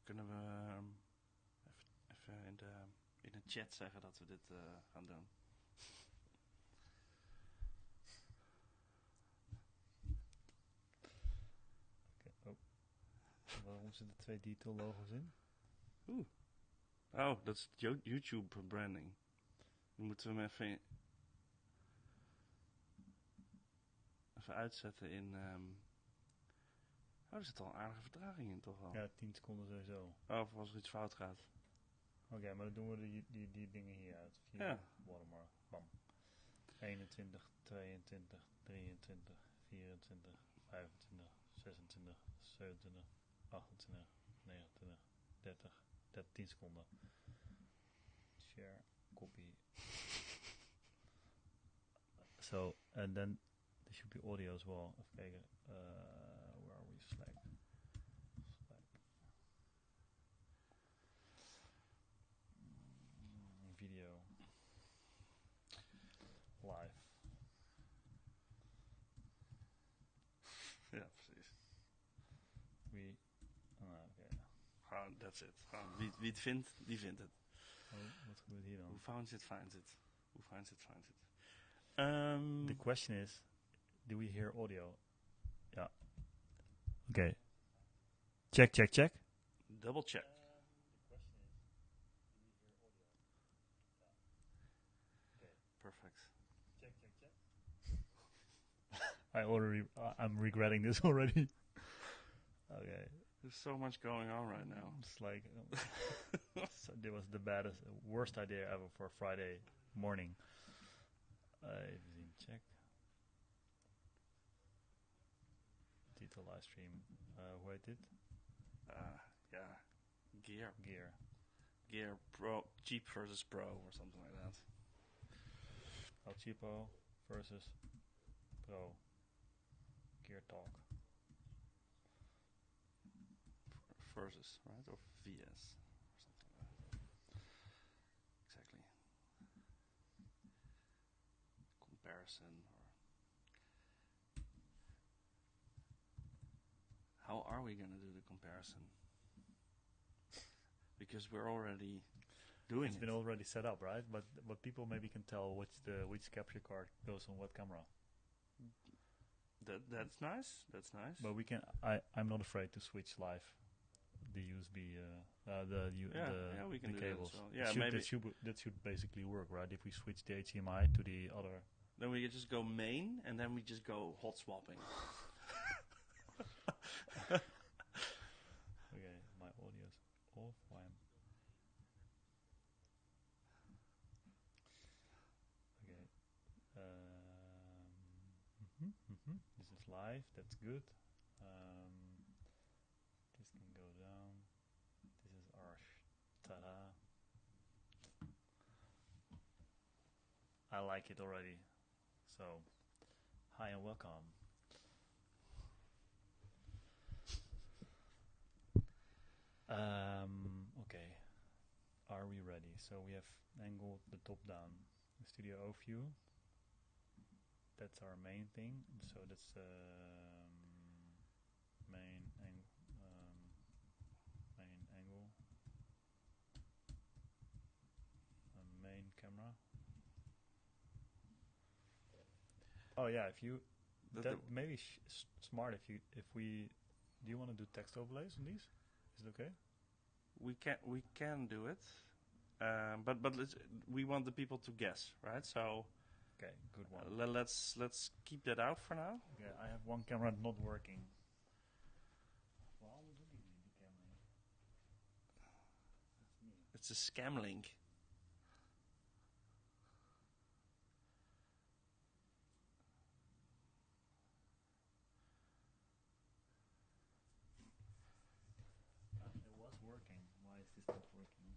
Kunnen we even in de chat zeggen dat we dit gaan doen? Okay. Waarom zitten 2 detail logos in? Oh, dat is YouTube branding. Dan moeten we hem even uitzetten in... er zit al een aardige vertraging in, toch wel? Ja, 10 seconden sowieso. Oh, of als er iets fout gaat. Oké, maar dan doen we die dingen hier uit. Ja. Watermark. Bam. 21, 22, 23, 24, 25, 26, 27, 28, 29, 30. 10 seconden. Share, copy. So, and then there should be audio as well. Even kijken. Where are we? Slack. Video. Live. Ja, precies. Gewoon, that's it. Gewoon, wie het vindt, die vindt het. Oh, wat gebeurt hier dan? Who finds it, finds it. Who finds it, finds it. The question is, do we hear audio? Yeah. Okay. Check. Double check. Perfect. Check. I'm regretting this already. Okay. There's so much going on right now. It's like, so it was the worst idea ever for Friday morning. Even check. Detail live stream. Hoe heet dit? Gear Pro, cheap versus pro, or something like that. El Cheapo versus Pro. Gear Talk. Versus, right? Or VS, or something like that. Exactly. Comparison, or... How are we going to do the comparison? Because we're already doing it. It's been already set up, right? But people maybe can tell which capture card goes on what camera. That's nice. That's nice. But we can. I'm not afraid to switch live. The USB, we can the do cables. that as well. Yeah, maybe that should basically work, right? If we switch the HDMI to the other. Then we just go main, and then we just go hot swapping. Okay, my audio's off. Why am... Okay. This is live. That's good. This can go down. This is our ta-da. I like it already. So, hi and welcome. Okay, are we ready? So we have angled the top down, the Studio O view. That's our main thing. So that's main angle, main camera. Oh yeah, if you that maybe smart if we do you want to do text overlays on these? Is it okay? We can do it, but we want the people to guess, right? So okay, good one. Let's keep that out for now. Yeah, I have one camera not working. Waarom doe ik niet die camera? It's a scam link. It was working. Why is this not working?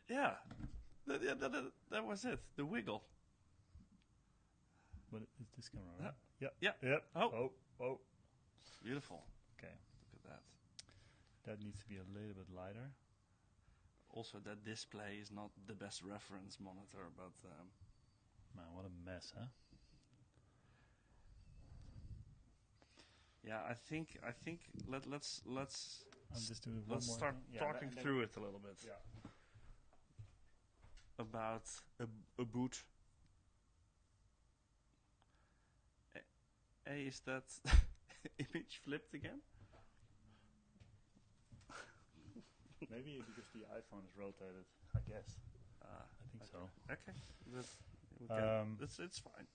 Yeah, that was it. The wiggle. But it's this camera, right? Yeah. Oh. Beautiful. Okay. Look at that. That needs to be a little bit lighter. Also, that display is not the best reference monitor, but Man, what a mess, huh? Yeah, I think let's I'll just do one let's more start thing. Yeah, talking through it a little bit Yeah. about a boot. Hey, is that image flipped again? Maybe because the iPhone is rotated, I guess. I think so. Okay, it's fine.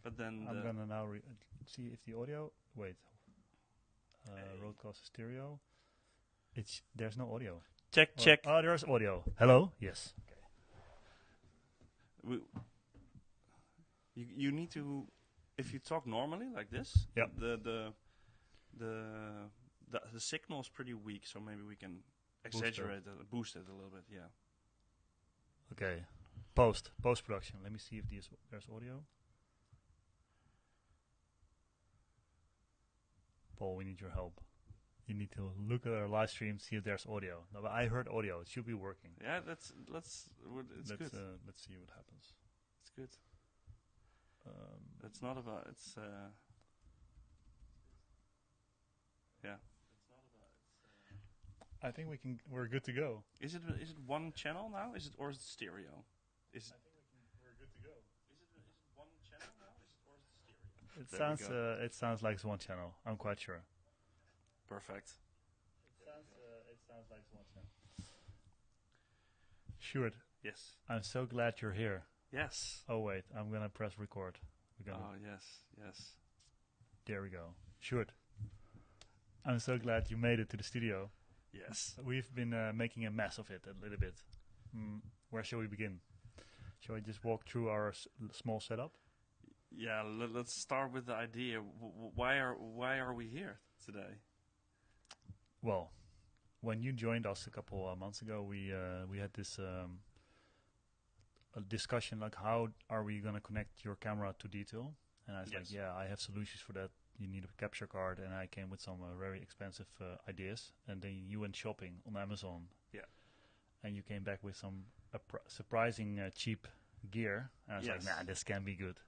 But then I'm gonna now see if the audio. Wait, Rodecaster stereo. There's no audio. check. Oh, there's audio. Hello. Yes. Okay. You need to, if you talk normally like this. Yep. The signal is pretty weak, so maybe we can boost it a little bit. Yeah. Okay. Post production. Let me see if there's audio. Paul, we need your help. You need to look at our live stream, see if there's audio. No, but I heard audio. It should be working. Yeah, it's good. Let's see what happens. It's good. It's not about. It's yeah. I think we're good to go. Is it one channel now? Or is it stereo? We're good to go. Is it one channel now? Or is it stereo? It sounds like it's one channel. I'm quite sure. Perfect. It sounds like it's one channel. Sjoerd. Yes. I'm so glad you're here. Yes. Oh wait, I'm gonna press record. Oh yes. There we go. Sjoerd. I'm so glad you made it to the studio. Yes. We've been making a mess of it a little bit. Where shall we begin? Shall I just walk through our small setup? Yeah, let's start with the idea. Why are we here today? Well, when you joined us a couple months ago, we had this a discussion like, how are we going to connect your camera to detail? And I was like, yeah, I have solutions for that. You need a capture card, and I came with some very expensive ideas. And then you went shopping on Amazon. Yeah. And you came back with some surprising cheap gear. And I was like, nah, this can be good.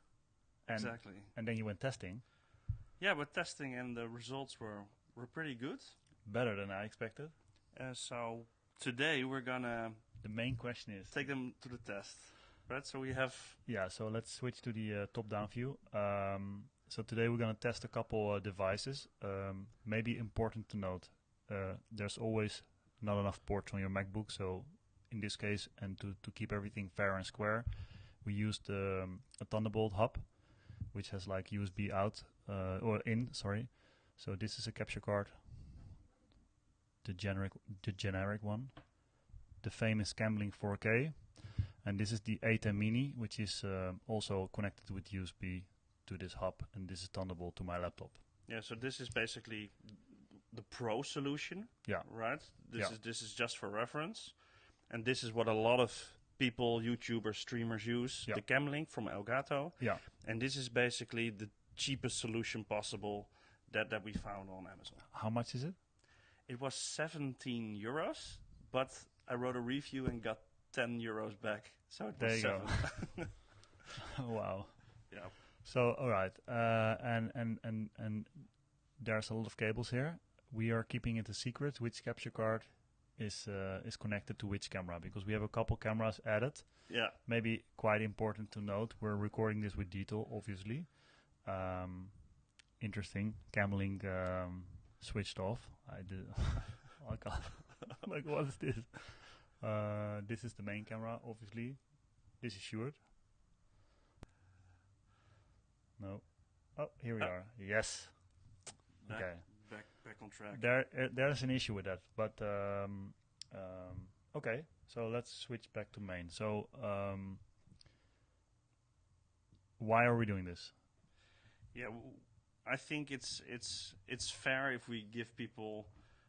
And exactly. And then you went testing. Yeah, but testing and the results were pretty good. Better than I expected. So today we're gonna. The main question is take them to the test, right? So we have. Yeah. So let's switch to the top-down view. So today we're gonna test a couple devices. Maybe important to note, there's always not enough ports on your MacBook. So in this case, and to keep everything fair and square, we used a Thunderbolt hub, which has like USB out or in. Sorry. So this is a capture card. The generic one, the famous Camlink 4K, and this is the A10 Mini, which is also connected with USB to this hub, and this is Thunderbolt to my laptop. Yeah, so this is basically the Pro solution. Yeah. Right. This is just for reference, and this is what a lot of people, YouTubers, streamers use. Yeah. The Camlink from Elgato. Yeah. And this is basically the cheapest solution possible that we found on Amazon. How much is it? It was 17 euros, but I wrote a review and got 10 euros back. So it was 7. Go. Wow. Yeah. So all right, and there's a lot of cables here. We are keeping it a secret which capture card is connected to which camera, because we have a couple cameras added. Yeah. Maybe quite important to note. We're recording this with Detail, obviously. Interesting. Camlink switched off. I did. Oh God! Like, what is this? This is the main camera, obviously. This is Sjoerd. No. Oh, here we are. Yes. Okay. Back on track. There's an issue with that, but okay. So let's switch back to main. So why are we doing this? Yeah. I think it's fair if we give people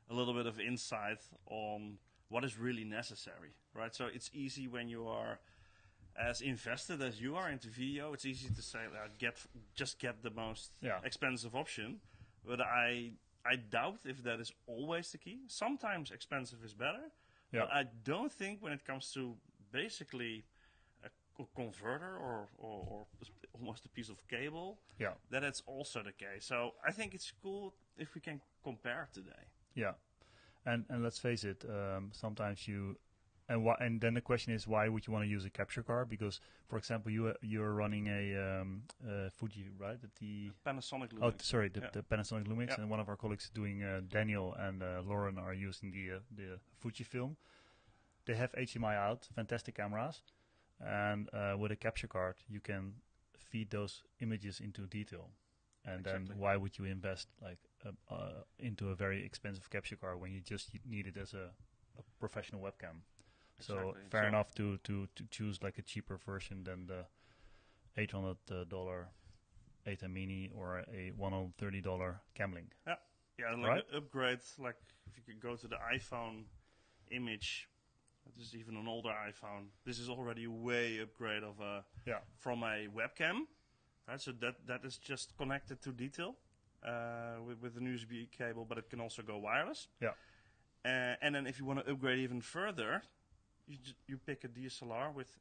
a little bit of insight on what is really necessary, right? So it's easy when you are as invested as you are into video. It's easy to say just get the most expensive option, but I doubt if that is always the key. Sometimes expensive is better, but I don't think when it comes to basically a converter or almost a piece of cable, Yeah. then it's also the case. So I think it's cool if we can compare today. Yeah, and let's face it, sometimes you and then the question is, why would you want to use a capture card? Because, for example, you're running a Fuji, right? The Panasonic oh, Lumix. sorry, Yeah. the Panasonic Lumix, Yeah. and one of our colleagues is doing Daniel and Lauren are using the Fujifilm. They have HDMI out, fantastic cameras, and with a capture card you can feed those images into detail. And Exactly. then why would you invest into a very expensive capture card when you just need it as a professional webcam? So Exactly. fair So- enough to choose like a cheaper version than the $800 8M Mini or a $130 Camlink. Yeah, like Right? an upgrade, like if you could go to the iPhone image, this is even an older iPhone. This is already a way upgrade of Yeah. from a webcam, right? So that is just connected to detail with an USB cable, but it can also go wireless. Yeah. And then if you want to upgrade even further, you pick a DSLR with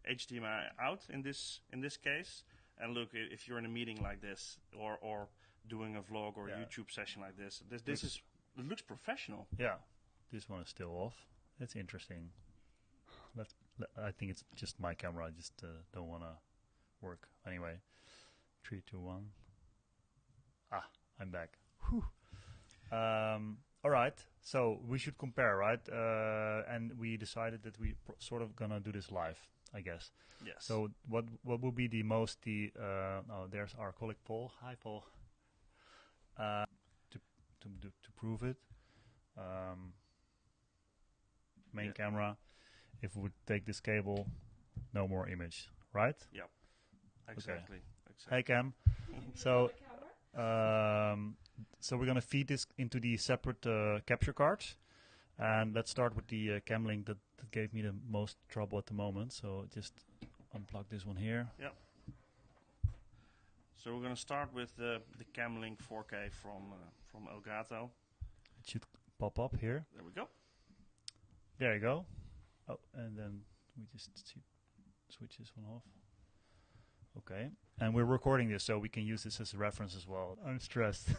HDMI out in this case. And look, if you're in a meeting like this, or doing a vlog or Yeah. YouTube session like this, it looks professional. Yeah, this one is still off. That's interesting. I think it's just my camera. I just don't want to work. Anyway, 3, 2, 1. I'm back. Whew. All right, so we should compare, right? And we decided that we sort of gonna do this live, I guess. Yes. So what will be there's our colleague Paul. Hi, Paul. To prove it, main Yeah. camera. If we would take this cable, no more image, right? Exactly. Hey, Cam. So, so we're gonna feed this into the separate capture cards, and let's start with the Camlink that gave me the most trouble at the moment. So just unplug this one here. So we're going to start with the Camlink 4K from Elgato. It should pop up here. There we go. There you go. Oh, and then we just switch this one off. Okay, and we're recording this, so we can use this as a reference as well. I'm stressed.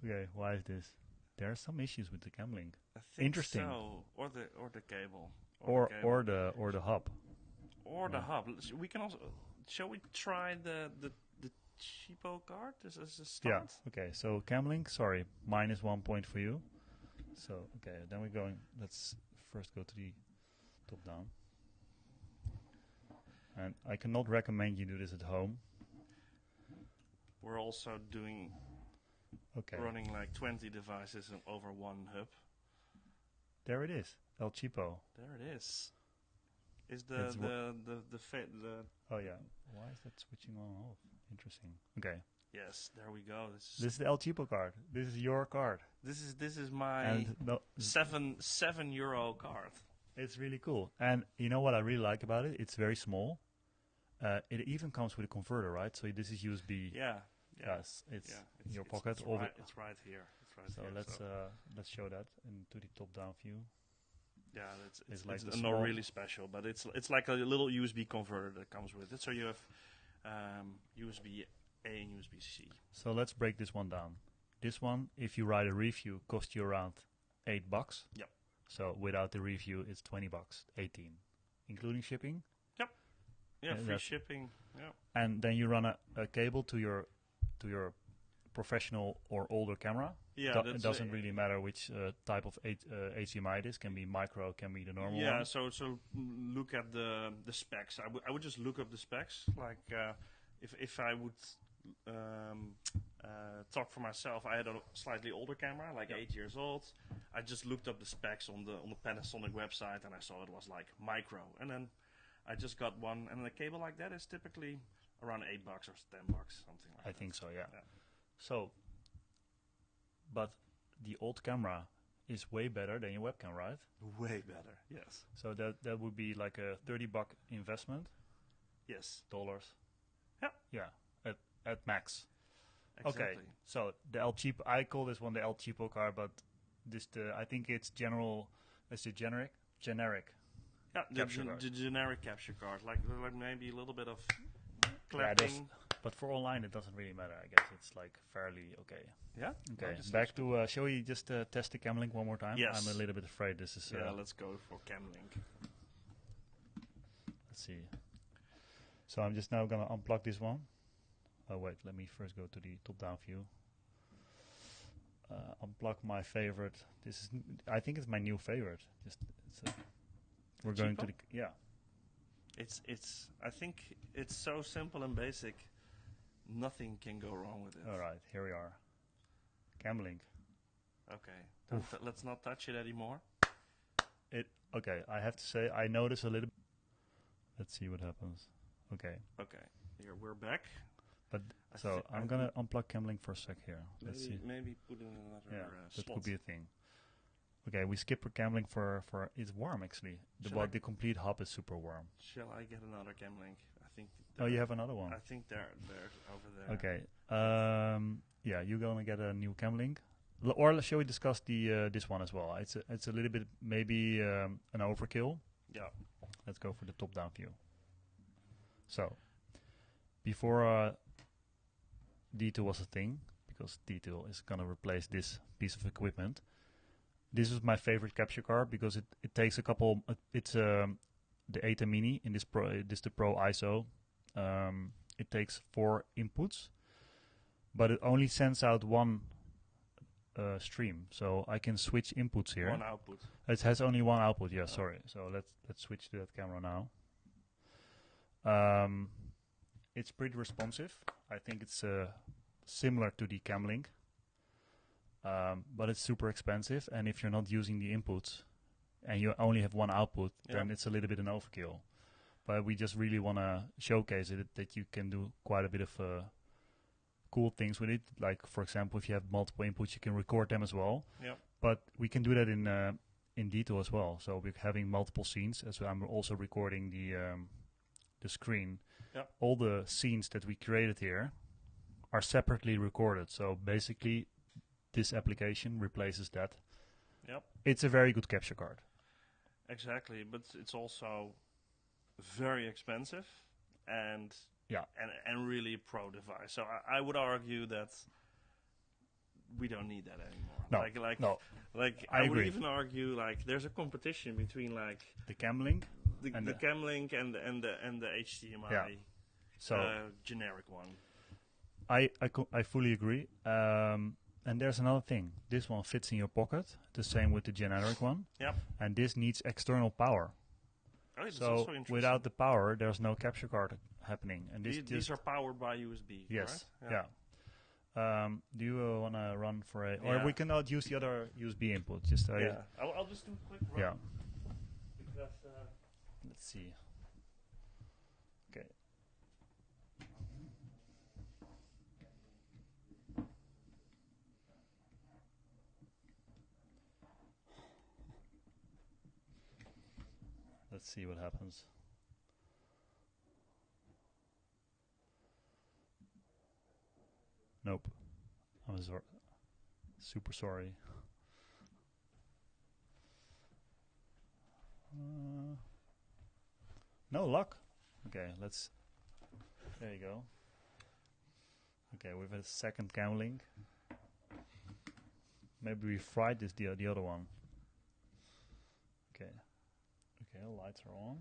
Okay, why is this? There are some issues with the Camlink, I think Interesting. So, or the cable, or the cable. the hub. or the hub. We can also. Shall we try the cheapo card as a start? Yeah. Okay. So Camlink, sorry, -1 point for you. So okay, then we're going. Let's first go to the top down. And I cannot recommend you do this at home. We're also running like 20 devices over one hub. There it is, El Cheapo. There it is. Is It's the Oh yeah. Why is that switching on and off? Interesting. Okay. yes, there we go. This is the El Cheapo card. This is your card. This is my And no, €7 card. it's really cool. And you know what I really like about it? It's very small. It even comes with a converter, right? So this is USB. Yeah. Yes, it's in your pocket. It's all right, it's right here. It's right so here. let's show that into the top-down view. Yeah, It's it's like the not small- really special, but it's like a little USB converter that comes with it. So you have USB A and USB C. So let's break this one down. This one, if you write a review, costs you around $8. Yep. So without the review, it's $20, 18, including shipping. Yeah, Yeah, free that's- shipping. Yeah. And then you run a cable to your professional or older camera. Yeah, It doesn't really matter which type of HDMI it is. Can be micro, can be the normal Yeah, one. so look at the specs. I would just look up the specs. Like if I would talk for myself, I had a slightly older camera, like 8 years old. I just looked up the specs on the Panasonic website, and I saw it was like micro. And then I just got one, and a cable like that is typically around $8 or $10, something like that. I think so, yeah. Yeah. So, but the old camera is way better than your webcam, right? Way better. Yes. So that would be like a $30 investment, Yes. dollars. Yeah. Yeah, at max. Exactly. Okay, so the El Cheapo, I call this one the El Cheapo car, but I think it's general. It's a generic. Yeah, capture card. the generic capture card, like maybe a little bit of Yeah, there's- clapping. But for online, it doesn't really matter. I guess it's like fairly okay. Yeah. Okay, this back looks to. Shall we just test the Camlink one more time? Yes. I'm a little bit afraid this is. yeah, let's go for Camlink. Let's see. So I'm just now gonna unplug this one. Oh wait, let me first go to the top-down view. Unplug my favorite. This is. I think it's my new favorite. We're going to the. Yeah. It's. I think it's so simple and basic. Nothing can go wrong with it. All right, here we are. Camlink. Okay. Let's not touch it anymore. Okay, I have to say I notice a little. Let's see what happens. Okay. Okay. Here we're back. But so I'm gonna unplug Camlink for a sec here. Let's see. Maybe put in another That slot. could be a thing. Okay, we skip Camlink for it's warm actually. The complete hub is super warm. Shall I get another Camlink? I think. Oh, you have another one. I think they're over there. Okay. Yeah, you're gonna get a new Camlink. Or shall we discuss the this one as well? It's a little bit maybe an overkill. Yeah. Let's go for the top-down view. So, before D2 was a thing, because D2 is gonna replace this piece of equipment. This is my favorite capture card because it takes a couple. It's the ATA Mini in this the Pro ISO. It takes 4 inputs, but it only sends out one stream, so I can switch inputs here. One output. It has only one output. Yeah, sorry. So let's switch to that camera now. It's pretty responsive. I think it's similar to the Camlink, but it's super expensive. And if you're not using the inputs and you only have one output, then it's a little bit an overkill. But we just really want to showcase it that you can do quite a bit of cool things with it. Like, for example, if you have multiple inputs, you can record them as well. Yeah. But we can do that in D2 as well. So we're having multiple scenes, as I'm also recording the screen. Yep. All the scenes that we created here are separately recorded. So basically, this application replaces that. Yep. It's a very good capture card. Exactly, but it's also very expensive and and really pro device. So I would argue that we don't need that anymore. No. Like I would agree. even argue like there's a competition between like The Camlink the Camlink and the HDMI generic one. I fully agree. And there's another thing. This one fits in your pocket. The same with the generic one. Yep. And this needs external power. Oh, it's So also interesting. without the power, there's no capture card happening. And these are powered by USB. Yes. Right? Yeah. Do you want to run for a... Yeah. Or we cannot use the other USB input. Just I'll just do a quick run. Yeah. Because, Let's see. Okay. Let's see what happens. Nope. I'm super sorry. No luck. Okay, let's... There you go. Okay, we've had a second Camlink. Maybe we fried this the other one. Okay. Okay, lights are on.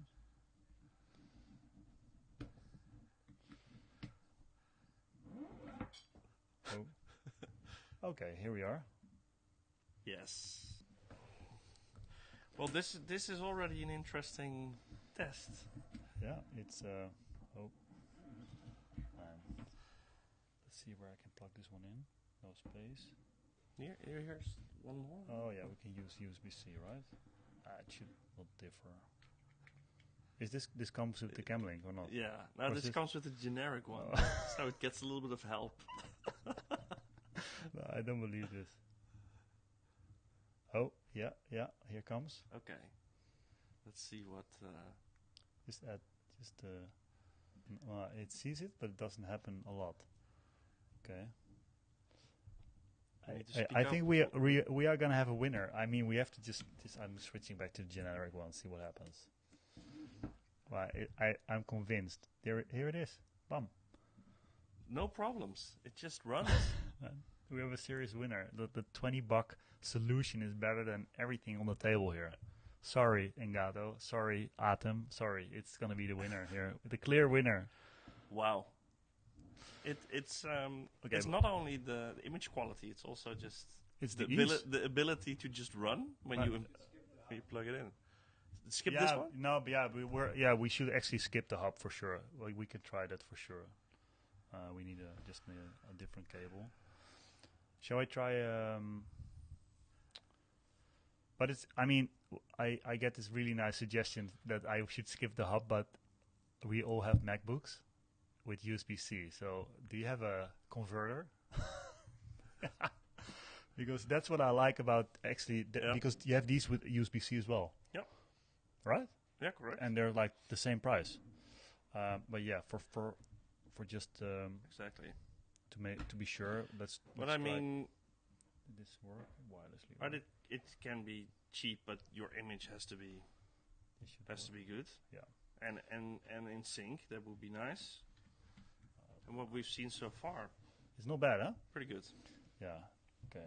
Oh. Okay, here we are. yes. Well, this is already an interesting test. Yeah, it's oh man. Let's see where I can plug this one in. No space. Here's one more. Oh yeah, we can use USB-C, right? It should not differ. Is this comes with the Camlink or not? Yeah, no, Or this is comes with a generic one, so it gets a little bit of help. No, I don't believe this. Oh yeah, here comes. Okay, let's see what. It sees it, but it doesn't happen a lot. Okay. I think we are gonna have a winner. I mean, we have to just I'm switching back to the generic one, see what happens. Well, I'm convinced. Here it is. Bam. No problems. It just runs. We have a serious winner. The $20 solution is better than everything on the table here. Sorry, Engato. Sorry, Atom. Sorry, it's gonna be the winner here. The clear winner. Wow. It's Okay, it's not only the image quality. It's also just It's the the ease. the ability to just run when you plug it in. Skip Yeah, this one. no, but we should actually skip the hub for sure. We can try that for sure. We need just a different cable. Shall I try? But I get this really nice suggestion that I should skip the hub, but we all have MacBooks with USB-C. So do you have a converter? Because that's what I like about actually, because you have these with USB-C as well. Yep. Right? Yeah, correct. And they're like the same price. But yeah, for just Exactly. to be sure, let's But I mean, did this work wirelessly? but it can be cheap, but your image has to be good. Yeah. And in sync. That would be nice. And what we've seen so far, It's not bad, huh? pretty good. Yeah. Okay.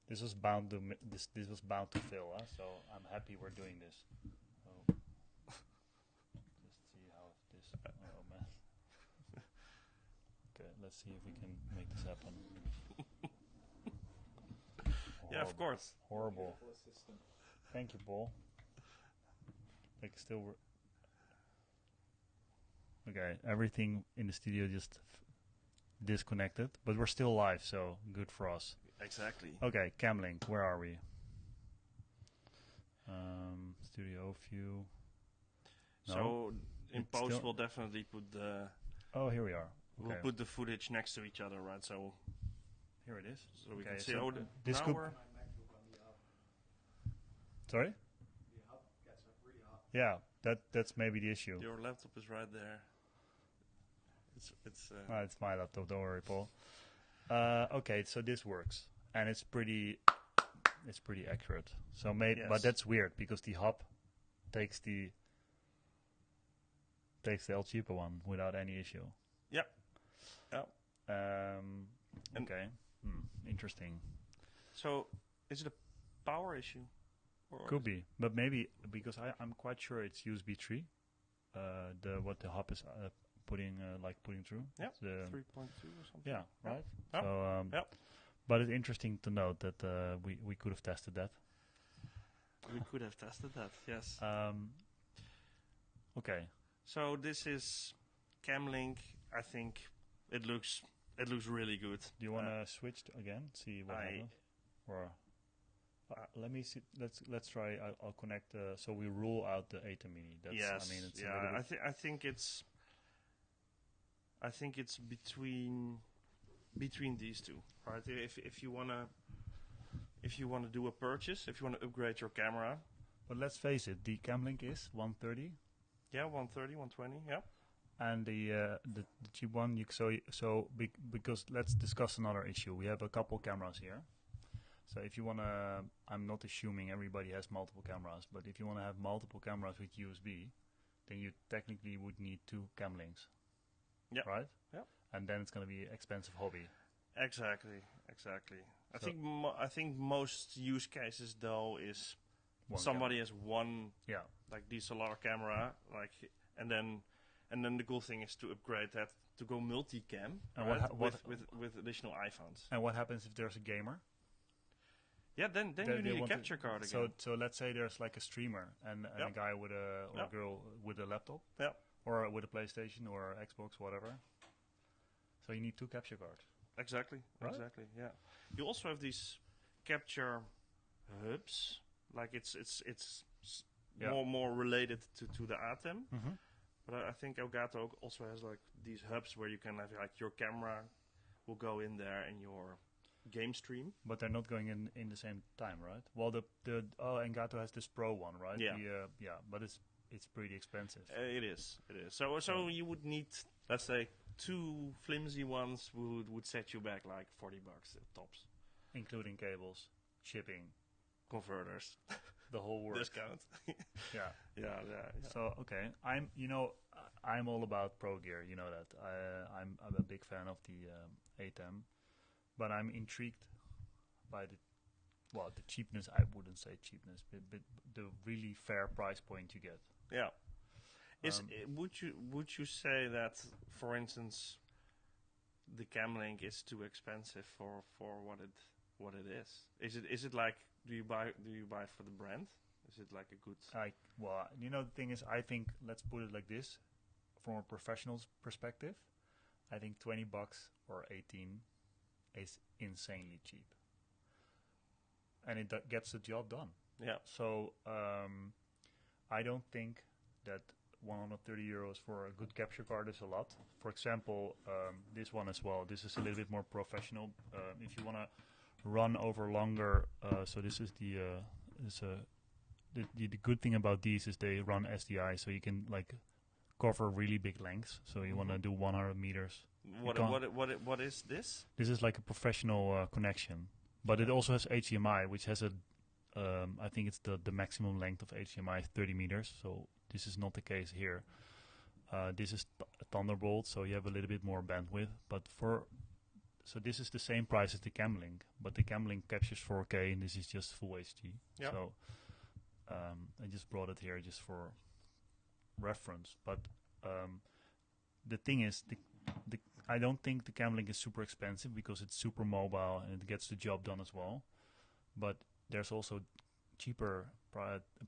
This was bound to this was bound to fail, huh? So I'm happy we're doing this. So just see how this. Oh man. Okay, let's see if we can make this happen. Yeah, of course. Horrible. Thank you, Paul. Like still. Okay, everything in the studio just disconnected, but we're still live, so good for us. Exactly. Okay, Camlink, where are we? Studio View. No? So in It's post still- we'll definitely put the Oh, here we are. we'll Okay, put the footage next to each other, right? So here it is. we Okay, can see. so Oh, this now could. we're Sorry. Yeah, that's maybe the issue. your laptop is right there. It's It's my laptop. Don't worry, Paul. Okay, so this works, and it's pretty accurate. So maybe, but Yes. that's weird because the hub takes the El cheaper one without any issue. yeah. Yeah. Um, And- okay, interesting. So is it a power issue? Or Could be, but maybe because I'm quite sure it's USB 3. What the hub is putting through. Yeah, The- 3.2 or something. yeah, right. Yeah. So, Yeah. but it's interesting to note that we could have tested that. We could have tested that. Yes. Okay. So this is Camlink. I think it looks really good. Do you want to switch again? See what happens. Or let me see. Let's try. I'll connect. So we rule out the ATA Mini. That's, Yes. I mean, it's a yeah. little bit. I think it's between these two, right? If you wanna do a purchase, if you wanna upgrade your camera, But let's face it. The Camlink is 130, yeah, 130, 120, yeah. and the cheap one. Because let's discuss another issue. We have a couple cameras here. So if you wanna, I'm not assuming everybody has multiple cameras, but if you wanna have multiple cameras with USB, then you technically would need 2 Camlinks. Yeah. Right? Yeah. And then it's going to be expensive hobby. Exactly. I think most use cases though is One somebody has one camera. like DSLR camera, and then the cool thing is to upgrade that to go multicam, And right? what with additional iPhones. And what happens if there's a gamer? Yeah, then They you need a want to- capture card again. So let's say there's like a streamer and Yeah. a guy with or Yeah. a girl with a laptop. Yeah. Or with a PlayStation or Xbox, whatever. So you need 2 capture cards. Exactly. Right? Exactly. Yeah. You also have these capture hubs, like it's Yeah. more related to the Atem. Mm-hmm. But I think Elgato also has like these hubs where you can have like your camera will go in there and your game stream. But they're not going in the same time, right? Well, Engato has this Pro one, right? Yeah. But it's pretty expensive. It is. So you would need, let's say, 2 flimsy ones would set you back like $40 at tops. Including cables, shipping. Converters. the whole works. discount. Yeah. Yeah. So okay, I'm all about pro gear. You know that. I'm a big fan of the ATEM, but I'm intrigued by the cheapness. I wouldn't say cheapness, but the really fair price point you get. Yeah. Would you say that, for instance, the Camlink is too expensive for what it is? Is it like, do you buy it for the brand? Is it like a good? The thing is, I think, let's put it like this, from a professional's perspective, I think $20 or 18 is insanely cheap, and it gets the job done. Yeah. So I don't think that 130 euros for a good capture card is a lot. For example, this one as well. This is a little bit more professional. If you want to run over longer, so this is the good thing about these is they run SDI, so you can like cover really big lengths. So you want to do 100 meters. What is this? This is like a professional connection, but it also has HDMI, which has I think it's the maximum length of HDMI is 30 meters. So this is not the case here. This is Thunderbolt, so you have a little bit more bandwidth. So this is the same price as the Camlink, but the Camlink captures 4K, and this is just full HD. Yep. So I just brought it here just for reference. But the thing is, I don't think the Camlink is super expensive because it's super mobile and it gets the job done as well. But there's also cheaper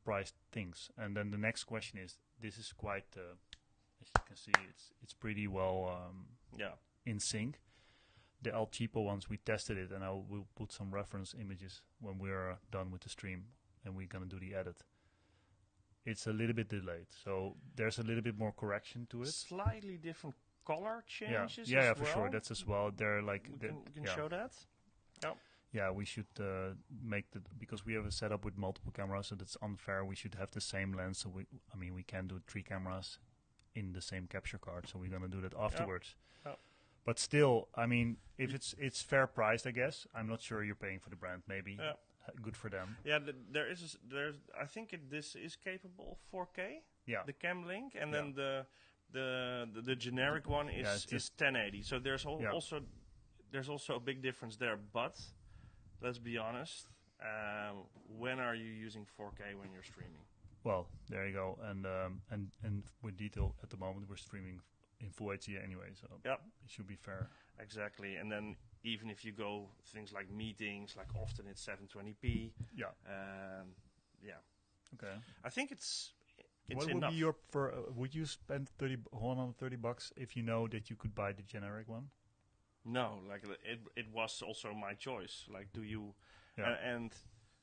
priced things. And then the next question is, this is quite, as you can see, it's pretty well in sync. The El Cheapo ones, we tested it, and we'll put some reference images when we're done with the stream and we're going to do the edit. It's a little bit delayed, so there's a little bit more correction to it. Slightly different color changes. Yeah, for sure. That's as well. They're like you can show that. Yeah. Yeah, we should make because we have a setup with multiple cameras, so that's unfair. We should have the same lens. So we can do 3 cameras in the same capture card. So we're gonna do that afterwards. Yeah. But still, I mean, if it's fair priced, I guess. I'm not sure you're paying for the brand. Maybe good for them. Yeah, there's. I think this is capable of 4K. Yeah. The Camlink, and then the generic one is 1080. So there's also a big difference there, but. Let's be honest. When are you using 4K when you're streaming? Well, there you go. And with detail at the moment, we're streaming in full HD anyway, so it should be fair. Exactly. And then even if you go things like meetings, like often it's 720p. Yeah. Okay. I think it's what would enough. be would you spend $130 if you know that you could buy the generic one? No, like it was also my choice. Like, do you? Yeah.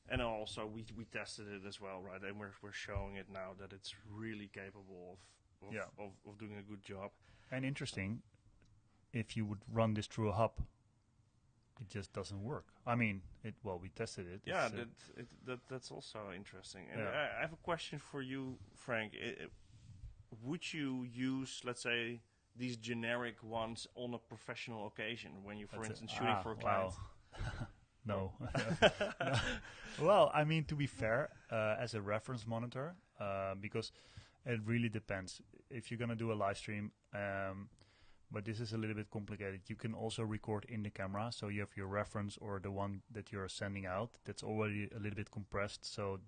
And also we tested it as well, right? And we're showing it now that it's really capable of doing a good job. And interesting, if you would run this through a hub, it just doesn't work. I mean, we tested it. Yeah, that's also interesting. And I have a question for you, Frank. Would you use, let's say, these generic ones on a professional occasion when you, for instance, shooting for a client? Wow. No. Well, I mean, to be fair, as a reference monitor, because it really depends. If you're going to do a live stream, but this is a little bit complicated, you can also record in the camera. So you have your reference or the one that you're sending out. That's already a little bit compressed. So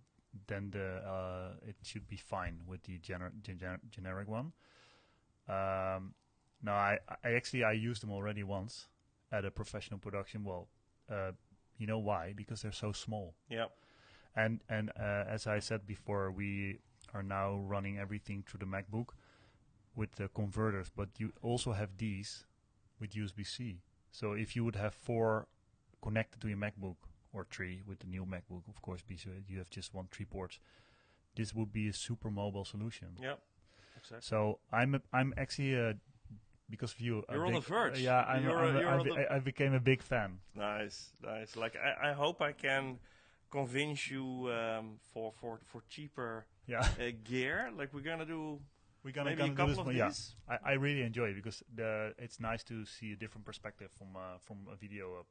then it should be fine with the generic one. No, I used them already once at a professional production. Well, you know why? Because they're so small. Yeah. And as I said before, we are now running everything through the MacBook with the converters, but you also have these with USB-C. So if you would have 4 connected to your MacBook, or 3 with the new MacBook, of course, you have just 3 ports. This would be a super mobile solution. Yeah. Exactly. So I'm actually because of you. You're on the verge. Yeah, I became a big fan. Nice. Like I hope I can convince you for cheaper gear. Like we're gonna do maybe a couple of these. Yeah. I really enjoy it because it's nice to see a different perspective from a video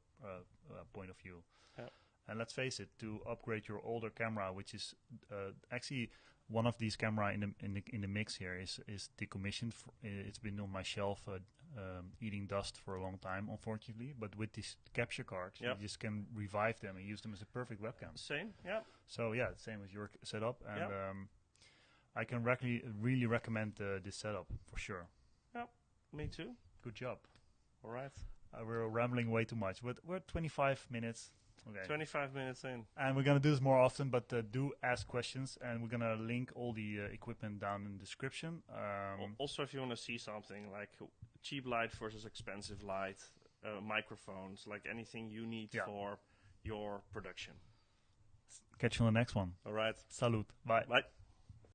point of view. Yeah. And let's face it, to upgrade your older camera, which is actually one of these camera in the mix here is decommissioned. It's been on my shelf eating dust for a long time, unfortunately. But with these capture cards, you just can revive them and use them as a perfect webcam. Same, yeah. So yeah, same as your setup, and I can really recommend this setup for sure. Yeah, me too. Good job. All right. We're rambling way too much, but we're 25 minutes. Okay. 25 minutes in. And we're going to do this more often, but do ask questions, and we're going to link all the equipment down in the description. Also, if you want to see something like cheap light versus expensive light, microphones, like anything you need for your production. Catch you on the next one. All right. Salute. Bye. Bye.